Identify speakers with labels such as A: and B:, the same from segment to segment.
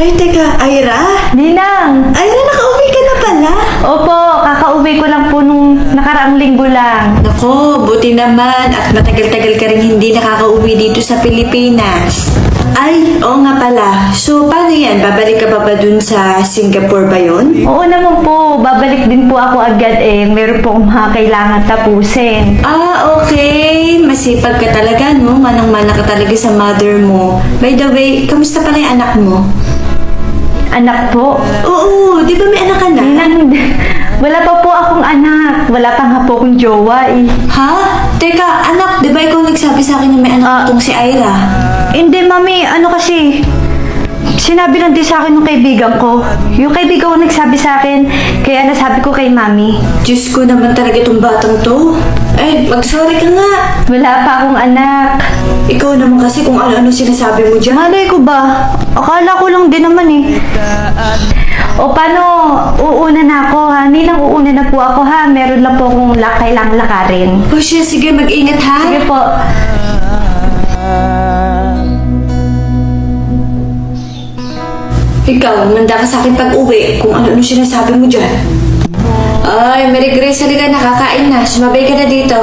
A: Ay, teka, Ira?
B: Ninang!
A: Ira, nakauwi ka na pala?
B: Opo, kakauwi ko lang po nung nakaraang linggo lang.
A: Nako, buti naman at matagal-tagal ka rin hindi nakakauwi dito sa Pilipinas. Ay, oo nga pala. So, paano yan? Babalik ka pa ba dun sa Singapore ba yun?
B: Oo naman po, babalik din po ako agad eh. Meron po akong mga kailangan tapusin.
A: Ah, okay. Masipag ka talaga, no? Manang-mana ka talaga sa mother mo. By the way, kamusta pala yung anak mo?
B: Anak po?
A: Oo, di ba may anak ka na?
B: Ninang, wala pa po akong anak. Wala pa nga po akong jowa eh.
A: Ha? Teka, anak, di ba ikaw nagsabi sa akin na may anak itong si Ira?
B: Hindi, mami. Ano kasi, sinabi lang din sa akin ng kaibigan ko. Yung kaibigan ko nagsabi sa akin, kaya nasabi ko kay mami.
A: Diyos ko naman talaga itong batang to. Eh, mag-sorry ka nga.
B: Wala pa akong anak.
A: Ikaw naman kasi kung ano-ano sinasabi mo dyan.
B: Malay ko ba? Akala ko lang din naman eh. O paano, uuna na ako ha? Ninang uuna na po ako ha. Meron lang po akong kailangang lakarin.
A: O siya, sige, mag-ingat ha.
B: Sige po.
A: Ikaw, manda ka sa akin pag-uwi kung ano-ano sinasabi mo dyan. Ay, Mary Grace, halika, nakakain na. Sumabay ka na dito.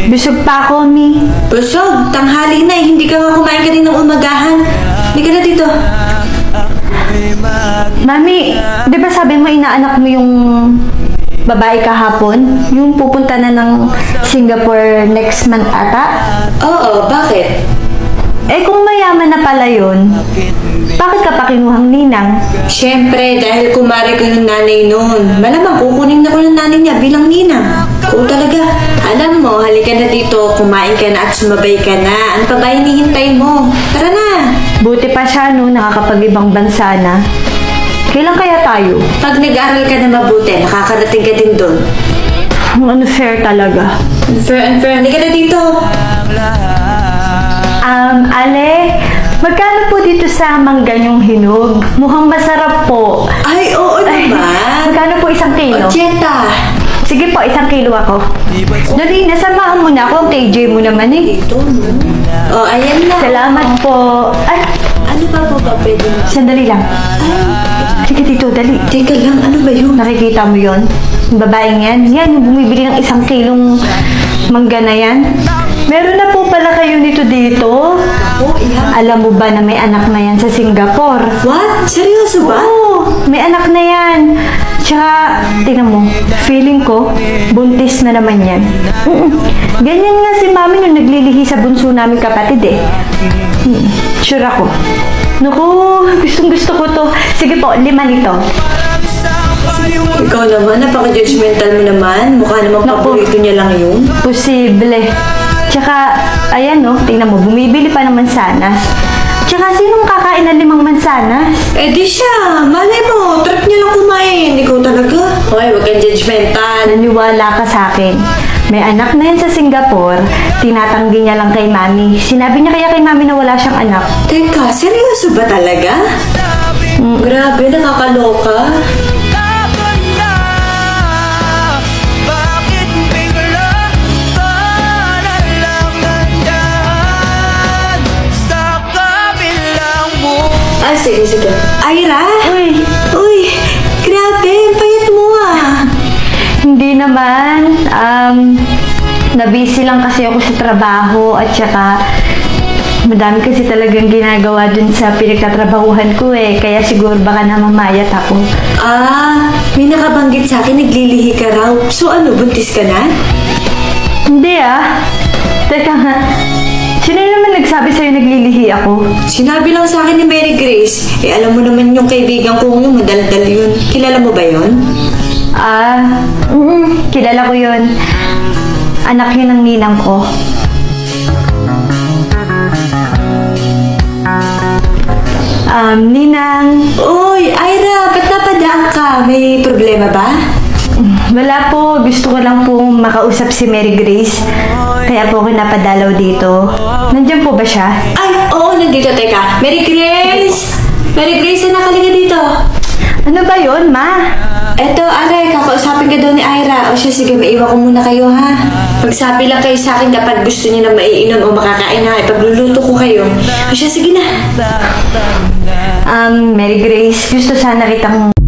B: Busog pa ako, Mi.
A: Busog, tanghali na eh. Hindi ka nga kumain ka rin ng umagahan. Hindi ka na dito.
B: Mami, di ba sabi mo inaanak mo yung babae kahapon? Yung pupunta na ng Singapore next month ata?
A: Oo, bakit?
B: Eh kung mayaman na pala yun, bakit ka pa kinuhang ninang?
A: Siyempre, dahil kumari ko yung nanay noon. Malamang kukunin na ko ng nanay niya bilang ninang. Kung talaga, alam mo, halika na dito, kumain ka na at sumabay ka na. Ano pa ba hinihintay mo? Tara na!
B: Buti pa siya no, nakakapag-ibang bansa na. Kailan kaya tayo?
A: Pag nag-aaral ka na mabuti, nakakarating ka din doon.
B: Ang unfair talaga.
A: Unfair, halika na dito.
B: Ale, magkano po dito sa mangganyong hinog? Mukhang masarap po.
A: Ay, oo
B: Ay,
A: naman.
B: magkano po 1 kilo?
A: Ocheta.
B: Sige po, 1 kilo ako. Dali, nasamahan mo na ako. Ang KJ mo naman eh.
A: Dito, no? Oh, ayan na.
B: Salamat po. Ay,
A: Ano pa po ba pwede mo?
B: sandali lang. Sige dito, dali.
A: Teka lang, ano ba yun?
B: Nakikita mo yon? Yung babaeng yan? Yan, yung bumibili ng 1 kilong mangga na yan. Meron na po pala kayo nito dito.
A: Oh, iya.
B: Alam mo ba na may anak na yan sa Singapore?
A: What? Seryoso ba?
B: Oo, may anak na yan. Tsaka, tingnan mo, feeling ko, buntis na naman yan. Ganyan nga si mami nung naglilihi sa bunso namin kapatid eh. Sure ako. Naku, gustong gusto ko to. Sige po, 5 nito.
A: Ikaw naman, napaka-judgmental mo naman. Mukha namang
B: Naku.
A: paborito niya lang yun.
B: Posible. Tsaka, ayan no, tingnan mo, bumibili pa ng mansanas. Tsaka, sinong kakain ng 5 mansanas?
A: Eh di siya, malay mo, trip niya lang kumain. Ikaw talaga. Hoy, huwag kang judgmental.
B: Naniwala ka sa akin. May anak na yan sa Singapore, tinatanggi niya lang kay mami. Sinabi niya kaya kay mami na wala siyang anak.
A: Teka, seryoso ba talaga? Grabe, nakakaloka. Ah, sige, sige. Ira?
B: Uy,
A: Uy, grabe, ang payat mo ah.
B: hindi naman. Nabisi lang kasi ako sa trabaho at saka madami kasi talagang ginagawa dun sa pinagtatrabahuhan ko eh. Kaya siguro baka namamayat ako.
A: Ah, may nakabanggit sa akin, naglilihi ka raw. So ano, buntis ka na?
B: Hindi ah. Teka nga. Sino naman nagsabi sa'yo naglilihi ako?
A: Sinabi lang sa akin ni Mary Grace. Eh, alam mo naman yung kaibigan ko yung madaldal yun. Kilala mo ba yun?
B: Kilala ko yun. Anak yun ng ninang ko. Ninang,
A: Uy, Ira, ba't napadaan ka? May problema ba?
B: wala po. Gusto ko lang po makausap si Mary Grace. Kaya po ako napadalaw dito. Nandiyan po ba siya?
A: Ay, oo, nandito. Teka, Mary Grace! Mary Grace, nakalika dito.
B: Ano ba yun, ma?
A: Eto, Aray, kakausapin ka daw ni Ira. O siya, sige, maiwan ko muna kayo, ha? Magsabi lang kayo sa akin kapag gusto niyo na maiinom o makakain, ha? Ipagluluto ko kayo. O siya, sige na.
B: Mary Grace, gusto sana kitang